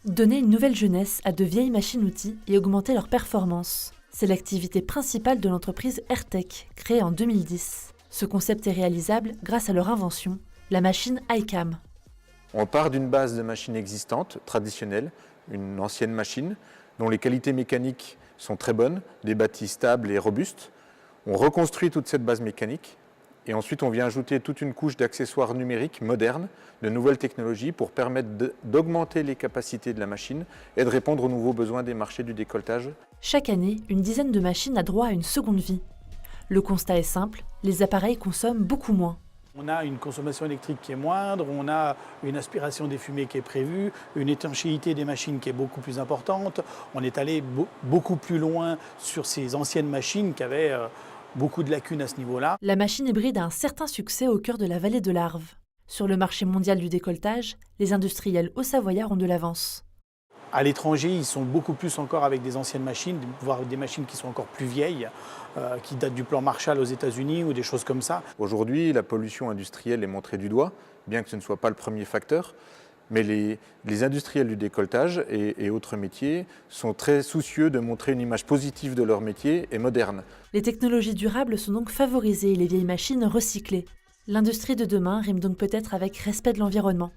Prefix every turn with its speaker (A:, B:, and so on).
A: Donner une nouvelle jeunesse à de vieilles machines-outils et augmenter leur performance. C'est l'activité principale de l'entreprise Airtech, créée en 2010. Ce concept est réalisable grâce à leur invention, la machine iCam.
B: On part d'une base de machine existante, traditionnelle, une ancienne machine, dont les qualités mécaniques sont très bonnes, des bâtis stables et robustes. On reconstruit toute cette base mécanique et ensuite on vient ajouter toute une couche d'accessoires numériques modernes, de nouvelles technologies pour permettre d'augmenter les capacités de la machine et de répondre aux nouveaux besoins des marchés du décolletage.
A: Chaque année, une dizaine de machines a droit à une seconde vie. Le constat est simple, les appareils consomment beaucoup moins.
C: On a une consommation électrique qui est moindre, on a une aspiration des fumées qui est prévue, une étanchéité des machines qui est beaucoup plus importante. On est allé beaucoup plus loin sur ces anciennes machines qui avaient beaucoup de lacunes à ce niveau-là.
A: La machine hybride a un certain succès au cœur de la vallée de l'Arve. Sur le marché mondial du décolletage, les industriels haut-savoyards ont de l'avance.
C: À l'étranger, ils sont beaucoup plus encore avec des anciennes machines, voire des machines qui sont encore plus vieilles, qui datent du plan Marshall aux États-Unis ou des choses comme ça.
B: Aujourd'hui, la pollution industrielle est montrée du doigt, bien que ce ne soit pas le premier facteur. Mais les industriels du décolletage et autres métiers sont très soucieux de montrer une image positive de leur métier et moderne.
A: Les technologies durables sont donc favorisées et les vieilles machines recyclées. L'industrie de demain rime donc peut-être avec respect de l'environnement.